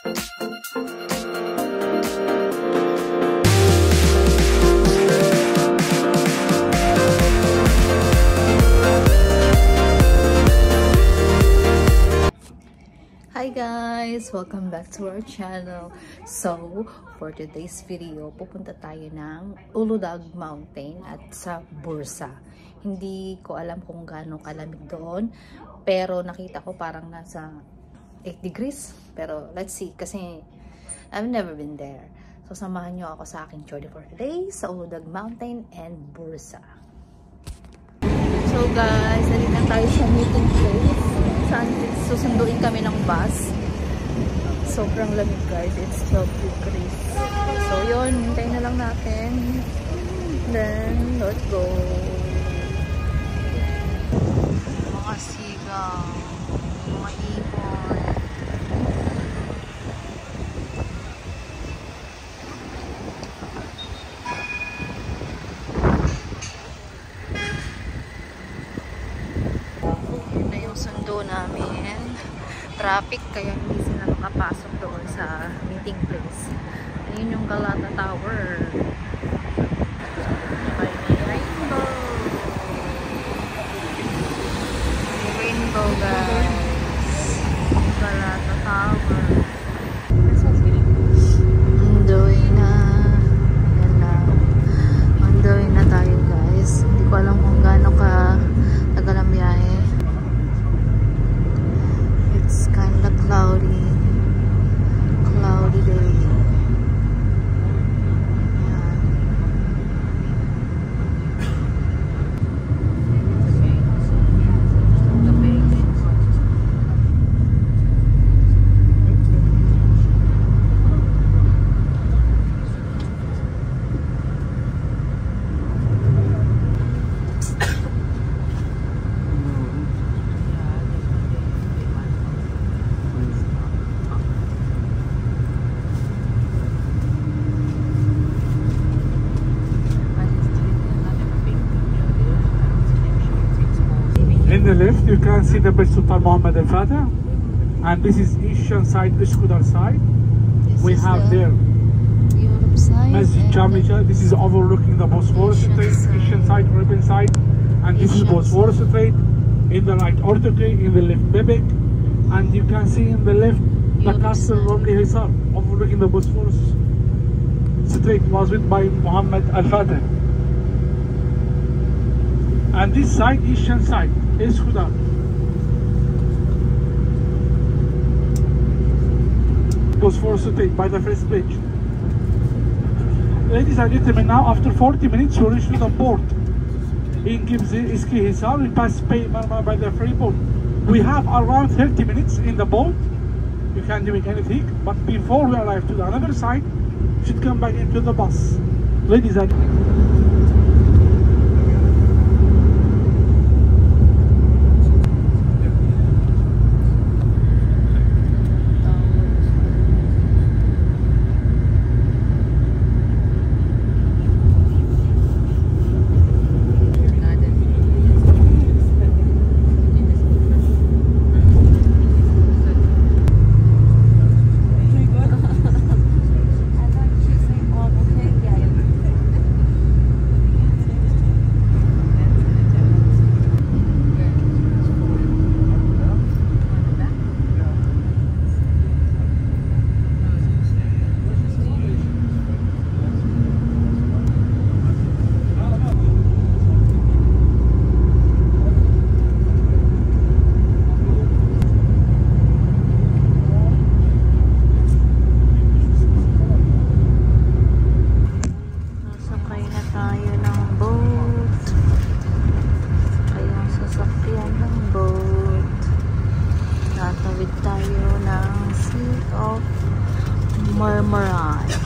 Hi guys! Welcome back to our channel. So, for today's video, pupunta tayo ng Uludag Mountain at sa Bursa. Hindi ko alam kung gaano kalamig doon, pero nakita ko parang nasa 8 degrees. Pero let's see, kasi I've never been there. So, samahan nyo ako sa aking journey for today sa Uludag Mountain and Bursa. So guys, dali na tayo sa meeting place. Susunduin kami ng bus. Sobrang lamig guys, it's 12 degrees. So yun, hintayin na lang natin. Then, let's go. Mga sigaw, mga ibon. Yun na yung sundo namin. Traffic, kaya hindi sila makapasok doon sa meeting place. Ayun yung Galata Tower. May rainbow. May rainbow guys. Galata Tower. Andoy na. Yan na. Andoy na tayo guys. Hindi ko alam kung gaano ka tagal ang biyahe. It's kinda cloudy day. Ayan. In the left, you can see the Bait Sultan Muhammad Al Fateh, and this is Eastern side, Üsküdar side. We have there Europe side. Masjid Jamija. This is overlooking the Bosphorus Strait, Eastern side, urban side, and this is Bosphorus Strait. In the right, Ortaköy, in the left, Bebek, and you can see in the left the castle Romli Hisar, overlooking the Bosphorus Strait, was built by Muhammad Al Fateh. And this side, Eastern side, is Üsküdar. Bosphorus Strait by the first bridge. Ladies and gentlemen, now after 40 minutes we reach to the port in Gebze Eski Hisar. We pass Marmara by the ferry boat. We have around 30 minutes in the boat. You can't do anything, but before we arrive to the other side, we should come back into the bus. Ladies and gentlemen.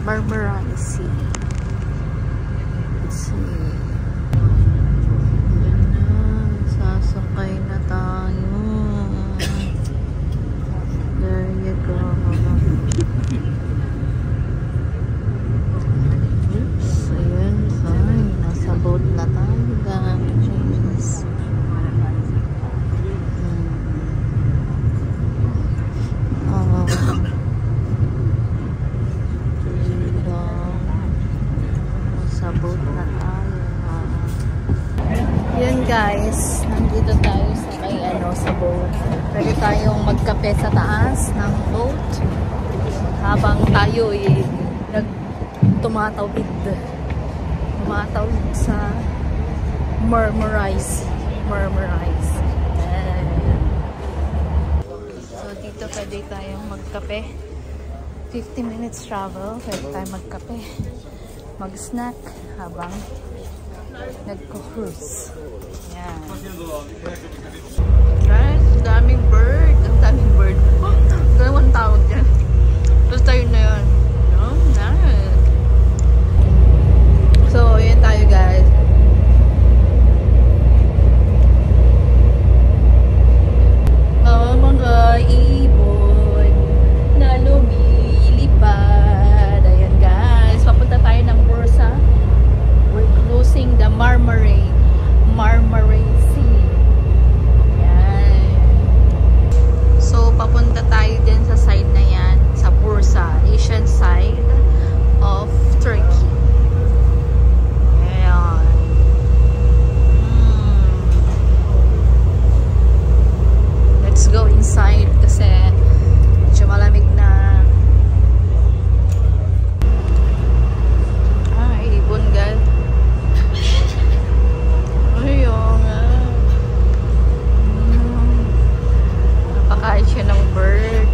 Marmara Sea. Let's see. Sasakay na tayo. There you go. Oops, ayun. Ay, nasa boat na tayo guys. magkape sa taas ng boat habang tayo tumatawid sa Marmarais. So dito pwede tayong magkape. 50 minutes travel, pwede tayong magkape, mag-snack habang nagko-cruise. Yan. Guys, daming bird. Ang daming bird. Oh, dalawang tao dyan. Tapos tayo na yun. Oh, nice. So, yun tayo guys. Oh, mga ibon na lumilipad. Ayan guys, papunta tayo ng Bursa. We're closing the Marmarais Sea. Ayan. So, papunta tayo din sa side na yan, sa Bursa, Asian side of Turkey. Ayan. Let's go inside kasi medyo malamig na. Ibon guys. Ayun. Napakain siya ng bird.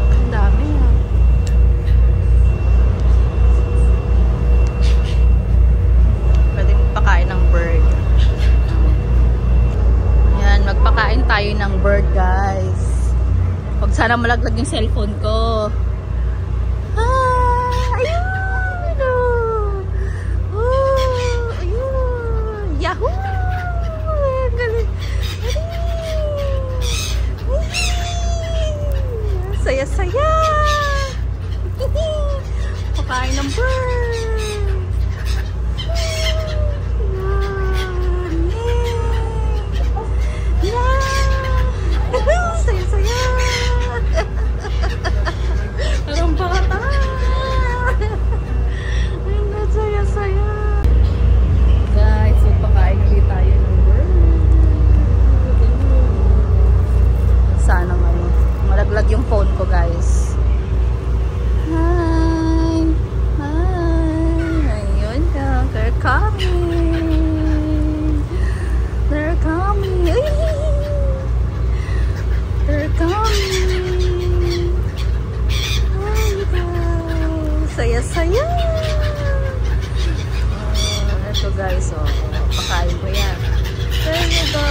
Ang dami ah. Pwede magpakain ng bird. Yan, magpakain tayo ng bird guys. Huwag sana malaglag yung cellphone ko. Saya-saya! Pakain ng bird! Saya-saya! Parang bata! Saya-saya! Guys, magpakain ulit tayo ng bird. Sana ngayon malaglag yung phone ko guys. Hi! Ayun ka. They're coming! They're coming! They're coming! Saya-saya! Ito guys, pakain ko yan. There you go!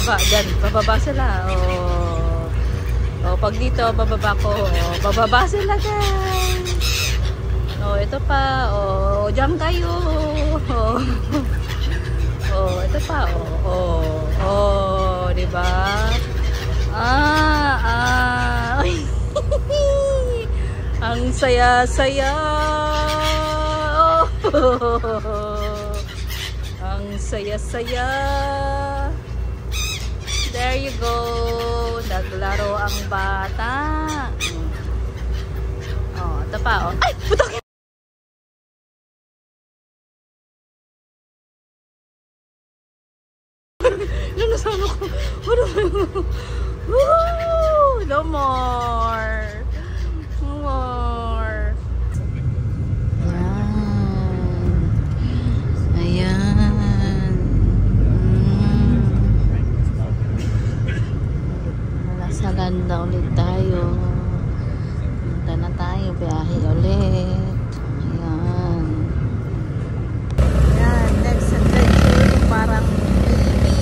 Dyan, bababa sila. Pag dito, bababa ko. Bababa sila guys. Ito pa. Dyan kayo. Ito pa. Diba? Ang saya-saya. Ang saya-saya. There you go. Naglaro ang bata. Ito pa, Ay! Putok! Nasama ko. No more. No more. Ayan. Sa ganda ulit tayo. Punta na tayo, biyahe ulit. Ayan. Ayan, next adventure yung parang baby.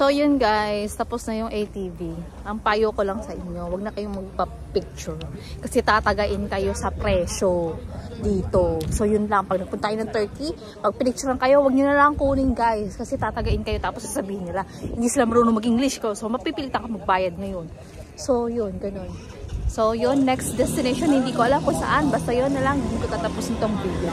So yun guys, tapos na yung ATV. Ang payo ko lang sa inyo, wag na kayong magpa-picture kasi tatagain kayo sa presyo dito. So yun lang, pag nagpunta kayo ng Turkey, pag pinicturean kayo, wag nyo na lang kunin guys kasi tatagain kayo tapos sasabihin nila hindi sila marunong mag-English ko. So mapipilitan ka magbayad ngayon. So yun, ganun. So yun, next destination hindi ko alam kung saan, basta yun na lang, hindi ko tatapusin tong video.